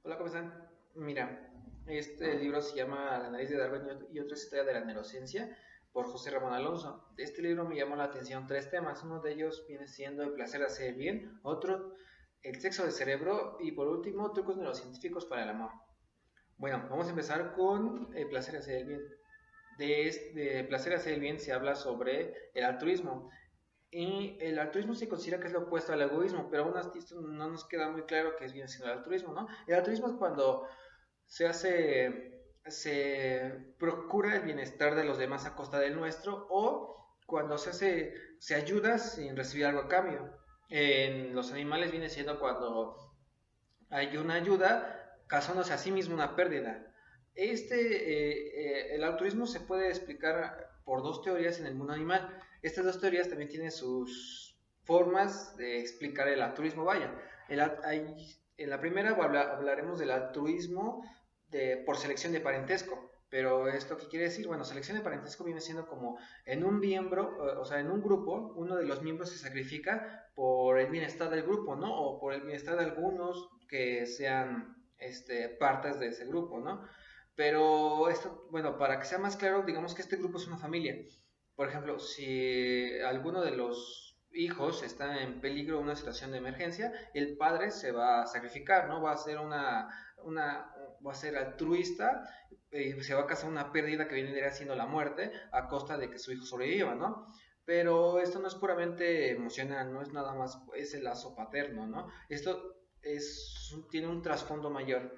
Hola, ¿cómo están? Mira, este libro se llama La nariz de Darwin y otra historia de la neurociencia por José Ramón Alonso. De este libro me llamó la atención tres temas. Uno de ellos viene siendo el placer de hacer el bien, otro, el sexo del cerebro y por último, trucos neurocientíficos para el amor. Bueno, vamos a empezar con el placer de hacer el bien. De placer de hacer el bien se habla sobre el altruismo. Y el altruismo se considera que es lo opuesto al egoísmo, pero aún así esto no nos queda muy claro qué es bien siendo el altruismo, ¿no? El altruismo es cuando se procura el bienestar de los demás a costa del nuestro o cuando se ayuda sin recibir algo a cambio. En los animales viene siendo cuando hay una ayuda causándose a sí mismo una pérdida. El altruismo se puede explicar por dos teorías en el mundo animal. Estas dos teorías también tienen sus formas de explicar el altruismo. Vaya, en la primera hablaremos del altruismo por selección de parentesco. Pero esto qué quiere decir? Bueno, selección de parentesco viene siendo como en un miembro, o sea, en un grupo, uno de los miembros se sacrifica por el bienestar del grupo, ¿no? O por el bienestar de algunos que sean partes de ese grupo, ¿no? Pero esto, bueno, para que sea más claro, digamos que este grupo es una familia. Por ejemplo, si alguno de los hijos está en peligro, una situación de emergencia, el padre se va a sacrificar, ¿no? Va a ser va a ser altruista y se va a causar una pérdida que viene siendo la muerte a costa de que su hijo sobreviva, ¿no? Pero esto no es puramente emocional, no es nada más, es el lazo paterno, ¿no? Tiene un trasfondo mayor,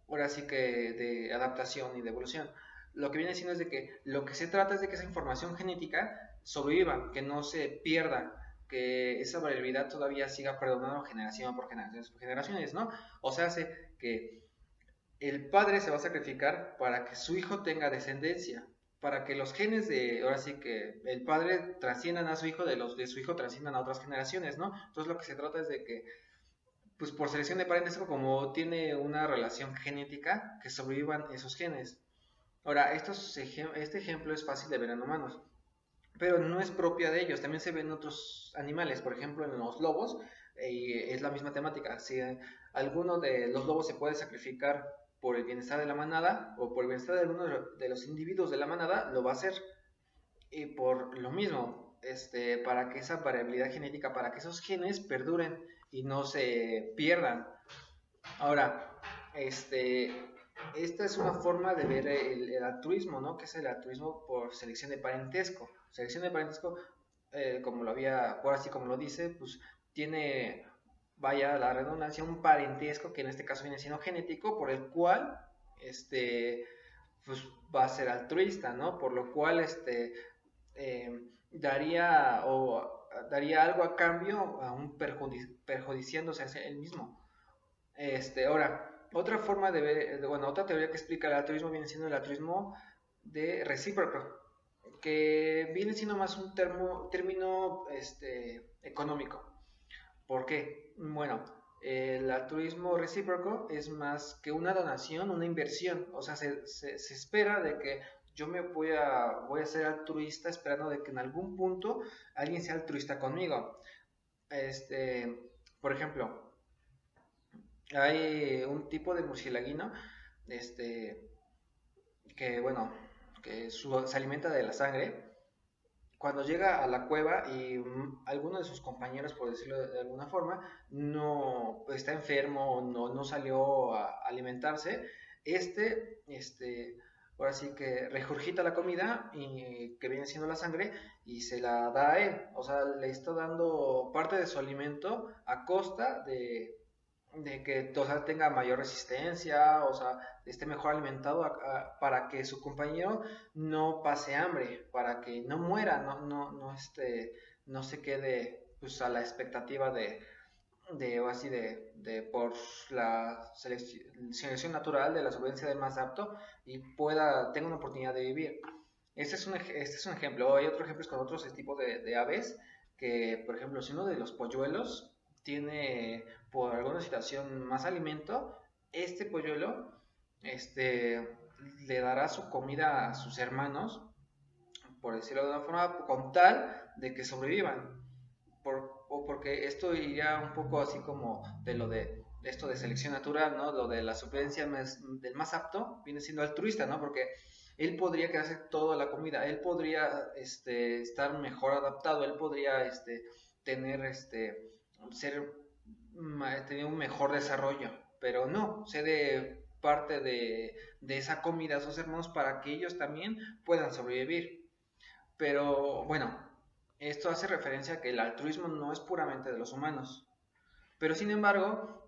ahora sí que de adaptación y de evolución. Lo que viene siendo es de que lo que se trata es de que esa información genética sobreviva, que no se pierda, que esa variabilidad todavía siga perdonando generación por generaciones, ¿no? O sea, hace que el padre se va a sacrificar para que su hijo tenga descendencia, para que los genes ahora sí que el padre trasciendan a su hijo, de los de su hijo trasciendan a otras generaciones, ¿no? Entonces lo que se trata es de que, pues por selección de parentesco, como tiene una relación genética, que sobrevivan esos genes. Ahora, este ejemplo es fácil de ver en humanos, pero no es propia de ellos, también se ve en otros animales, por ejemplo en los lobos, es la misma temática. Si alguno de los lobos se puede sacrificar por el bienestar de la manada o por el bienestar de alguno de los individuos de la manada, lo va a hacer. Y por lo mismo, para que esa variabilidad genética, para que esos genes perduren y no se pierdan. Ahora, esta es una forma de ver el altruismo, ¿no? Que es el altruismo por selección de parentesco. Selección de parentesco, como lo había, ahora sí como lo dice, pues tiene, vaya la redundancia, un parentesco que en este caso viene siendo genético, por el cual, pues va a ser altruista, ¿no? Por lo cual, daría algo a cambio, aún perjudiciándose a él mismo. Ahora, otra forma de ver, bueno, otra teoría que explica el altruismo viene siendo el altruismo de recíproco, que viene siendo más un término económico. ¿Por qué? Bueno, el altruismo recíproco es más que una donación, una inversión. O sea, se espera de que yo voy a ser altruista esperando de que en algún punto alguien sea altruista conmigo. Por ejemplo, hay un tipo de murcielaguino, este, que bueno, se alimenta de la sangre. Cuando llega a la cueva y alguno de sus compañeros, por decirlo de alguna forma, no está enfermo o no salió a alimentarse, ahora sí que regurgita la comida y que viene siendo la sangre y se la da a él. O sea, le está dando parte de su alimento a costa de que o sea, tenga mayor resistencia, o sea, esté mejor alimentado para que su compañero no pase hambre, para que no muera, no se quede pues, a la expectativa o así por la selección natural de la sobrevivencia del más apto y tenga una oportunidad de vivir. Este es un ejemplo. Hay otro ejemplo con otros tipos de aves que, por ejemplo, si uno de los polluelos tiene por alguna situación más alimento, este polluelo le dará su comida a sus hermanos, por decirlo de una forma, con tal de que sobrevivan. O porque esto iría un poco así como de lo de esto de selección natural, ¿no? Lo de la supervivencia del más apto, viene siendo altruista, ¿no? Porque él podría quedarse toda la comida, él podría estar mejor adaptado, él podría tener, ser, tener un mejor desarrollo, pero no, cede parte de esa comida a sus hermanos para que ellos también puedan sobrevivir. Pero bueno, esto hace referencia a que el altruismo no es puramente de los humanos. Pero sin embargo,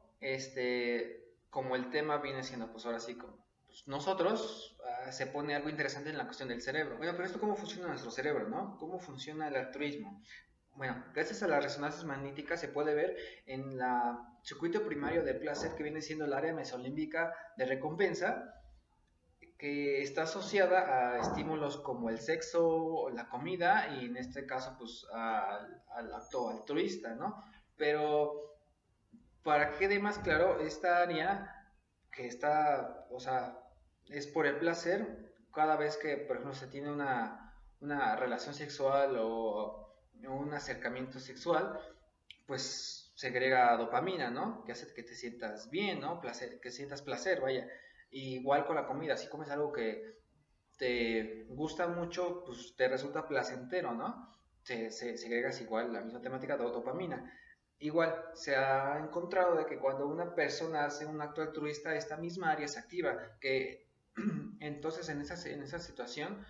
como el tema viene siendo, pues ahora sí, como pues nosotros, se pone algo interesante en la cuestión del cerebro. Bueno, pero esto cómo funciona nuestro cerebro, ¿no? ¿Cómo funciona el altruismo? Bueno, gracias a las resonancias magnéticas se puede ver en el circuito primario de placer que viene siendo el área mesolímbica de recompensa, que está asociada a estímulos como el sexo o la comida y en este caso pues al acto altruista, ¿no? Pero para que quede más claro, esta área que está, o sea, es por el placer, cada vez que, por ejemplo, se tiene una relación sexual o un acercamiento sexual, pues se agrega dopamina, ¿no? Que hace que te sientas bien, ¿no? Placer, que sientas placer, vaya. Igual con la comida, si comes algo que te gusta mucho, pues te resulta placentero, ¿no? Se agregas igual la misma temática de dopamina. Igual, se ha encontrado de que cuando una persona hace un acto altruista, esta misma área se activa, que entonces en esa situación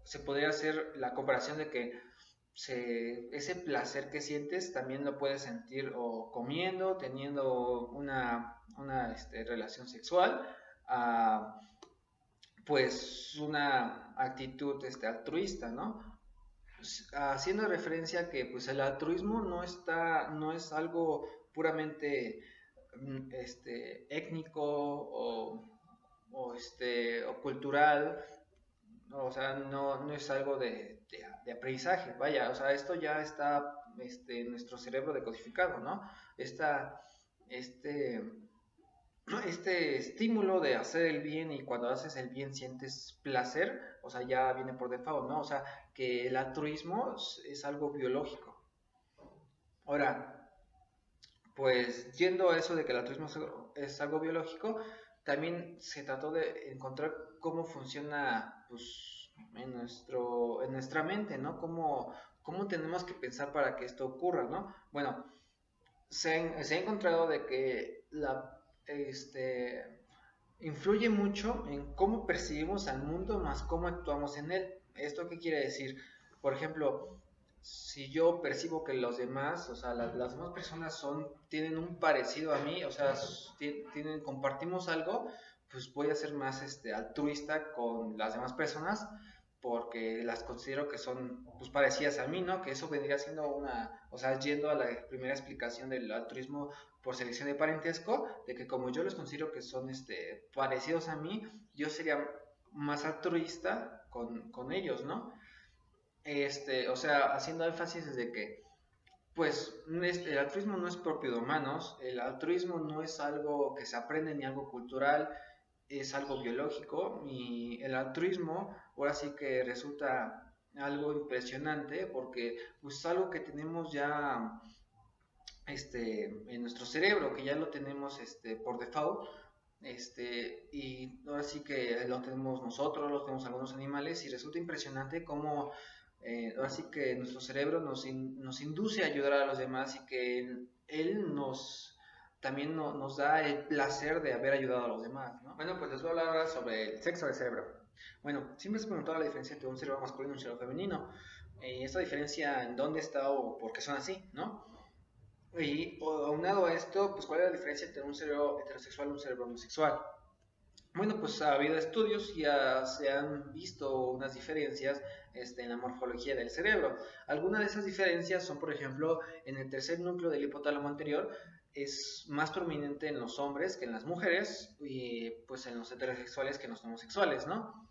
se podría hacer la comparación de que ese placer que sientes también lo puedes sentir o comiendo, teniendo una relación sexual, a, pues una actitud altruista, ¿no? Haciendo referencia a que pues el altruismo no es algo puramente étnico o cultural, o sea, no es algo de aprendizaje, vaya, o sea, esto ya está en nuestro cerebro decodificado, ¿no? Esta, este, este estímulo de hacer el bien y cuando haces el bien sientes placer, o sea, ya viene por default, ¿no? O sea, que el altruismo es algo biológico. Ahora, pues yendo a eso de que el altruismo es algo biológico, también se trató de encontrar cómo funciona pues, en nuestra mente, ¿no? Cómo tenemos que pensar para que esto ocurra, ¿no? Bueno, se ha encontrado de que influye mucho en cómo percibimos al mundo más cómo actuamos en él. ¿Esto qué quiere decir? Por ejemplo, si yo percibo que los demás, o sea, las demás personas tienen un parecido a mí, o sea, compartimos algo, pues voy a ser más altruista con las demás personas porque las considero que son pues parecidas a mí, ¿no? Que eso vendría siendo o sea, yendo a la primera explicación del altruismo por selección de parentesco, de que como yo los considero que son parecidos a mí, yo sería más altruista con ellos, ¿no? O sea, haciendo énfasis de que pues el altruismo no es propio de humanos, el altruismo no es algo que se aprende ni algo cultural, es algo biológico y el altruismo ahora sí que resulta algo impresionante porque pues es algo que tenemos ya en nuestro cerebro, que ya lo tenemos por default, y ahora sí que lo tenemos nosotros, lo tenemos algunos animales y resulta impresionante cómo ahora sí que nuestro cerebro nos induce a ayudar a los demás y que él también nos da el placer de haber ayudado a los demás, ¿no? Bueno, pues les voy a hablar ahora sobre el sexo del cerebro. Bueno, siempre se preguntaba la diferencia entre un cerebro masculino y un cerebro femenino. Y esta diferencia en dónde está o por qué son así, ¿no? Y aunado a esto, pues cuál es la diferencia entre un cerebro heterosexual y un cerebro homosexual. Bueno, pues ha habido estudios y se han visto unas diferencias en la morfología del cerebro. Algunas de esas diferencias son, por ejemplo, en el tercer núcleo del hipotálamo anterior es más prominente en los hombres que en las mujeres y pues en los heterosexuales que en los homosexuales, ¿no?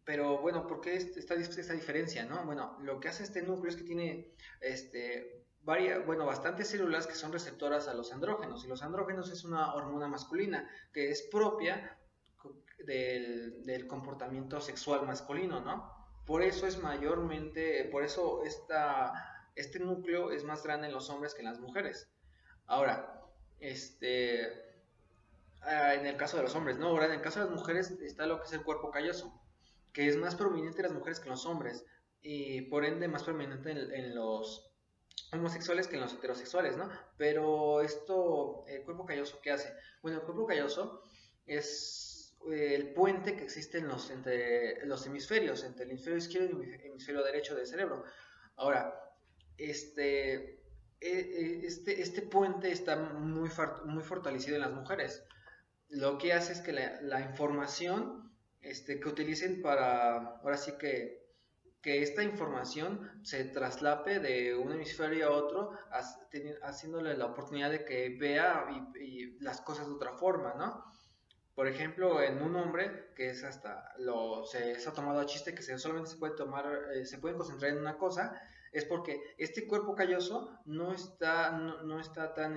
Pero bueno, ¿por qué esta diferencia, no? Bueno, lo que hace este núcleo es que tiene bastantes células que son receptoras a los andrógenos, y los andrógenos es una hormona masculina que es propia del comportamiento sexual masculino, ¿no? Por eso este núcleo es más grande en los hombres que en las mujeres. Ahora, este, en el caso de los hombres, ¿no? Ahora, en el caso de las mujeres está lo que es el cuerpo calloso, que es más prominente en las mujeres que en los hombres, y por ende más prominente en los homosexuales que en los heterosexuales, ¿no? Pero esto, el cuerpo calloso, ¿qué hace? Bueno, el cuerpo calloso es el puente que existe entre los hemisferios, entre el hemisferio izquierdo y el hemisferio derecho del cerebro. Ahora, este, este puente está muy fortalecido en las mujeres. Lo que hace es que la información que utilicen ahora sí que esta información se traslape de un hemisferio a otro, haciéndole la oportunidad de que vea y las cosas de otra forma, ¿no? Por ejemplo, en un hombre, que es se ha tomado a chiste que solamente se puede se pueden concentrar en una cosa, es porque este cuerpo calloso no está tan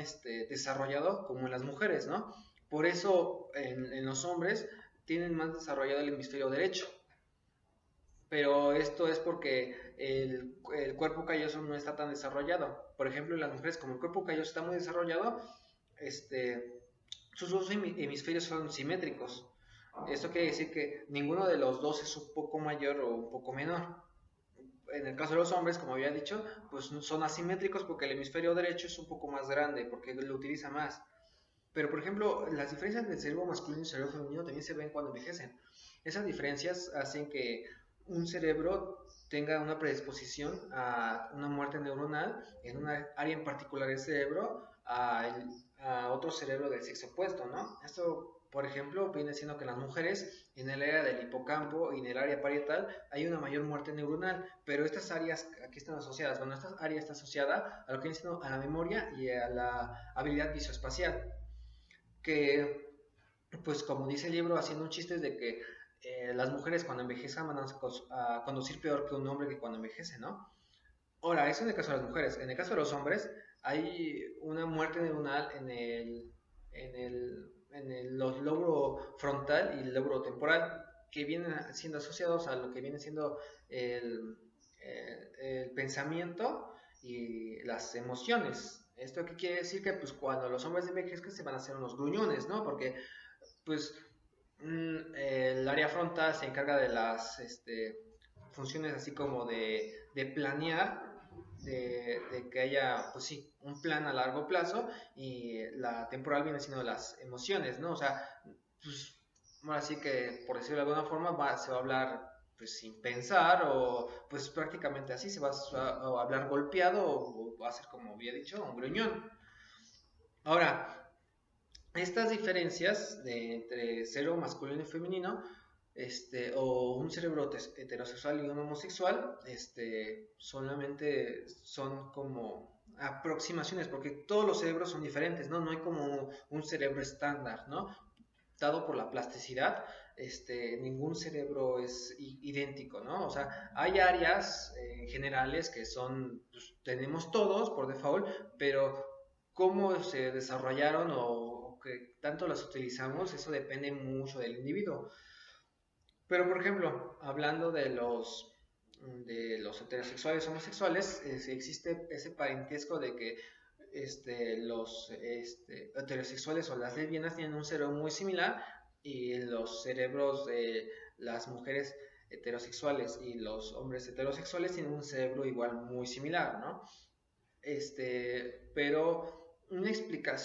desarrollado como en las mujeres, ¿no? Por eso en los hombres tienen más desarrollado el hemisferio derecho, pero esto es porque el cuerpo calloso no está tan desarrollado. Por ejemplo, en las mujeres, como el cuerpo calloso está muy desarrollado, este, sus dos hemisferios son simétricos. Esto quiere decir que ninguno de los dos es un poco mayor o un poco menor. En el caso de los hombres, como había dicho, pues son asimétricos porque el hemisferio derecho es un poco más grande, porque lo utiliza más. Pero, por ejemplo, las diferencias del cerebro masculino y el cerebro femenino también se ven cuando envejecen. Esas diferencias hacen que un cerebro tenga una predisposición a una muerte neuronal en una área en particular del cerebro a otro cerebro del sexo opuesto, ¿no? Esto, por ejemplo, viene siendo que en las mujeres, en el área del hipocampo y en el área parietal, hay una mayor muerte neuronal, pero estas áreas aquí están asociadas. Bueno, esta área está asociada a lo que viene siendo a la memoria y a la habilidad visoespacial, que pues como dice el libro, haciendo un chiste de que las mujeres cuando envejecen van a conducir peor que un hombre que cuando envejece, ¿no? Ahora, eso en el caso de las mujeres. En el caso de los hombres, hay una muerte neuronal en el lóbulo frontal y el lóbulo temporal que vienen siendo asociados a lo que viene siendo el, el pensamiento y las emociones. ¿Esto qué quiere decir? Que pues cuando los hombres envejezcan se van a hacer unos gruñones, ¿no? Porque pues el área frontal se encarga de las funciones así como de planear, de que haya, pues sí, un plan a largo plazo y la temporal viene siendo las emociones, ¿no? O sea, pues ahora sí que, por decirlo de alguna forma, se va a hablar pues sin pensar o pues prácticamente así, se va a hablar golpeado o va a ser, como había dicho, un gruñón. Ahora, estas diferencias entre cerebro masculino y femenino, o un cerebro heterosexual y un homosexual, solamente son como aproximaciones, porque todos los cerebros son diferentes, ¿no? No hay como un cerebro estándar, ¿no? Dado por la plasticidad, ningún cerebro es idéntico, ¿no? O sea, hay áreas generales que pues, tenemos todos por default, pero cómo se desarrollaron o que tanto las utilizamos, eso depende mucho del individuo. Pero, por ejemplo, hablando de los heterosexuales homosexuales, existe ese parentesco de que los heterosexuales o las lesbianas tienen un cerebro muy similar y los cerebros de las mujeres heterosexuales y los hombres heterosexuales tienen un cerebro igual muy similar, ¿no? Pero una explicación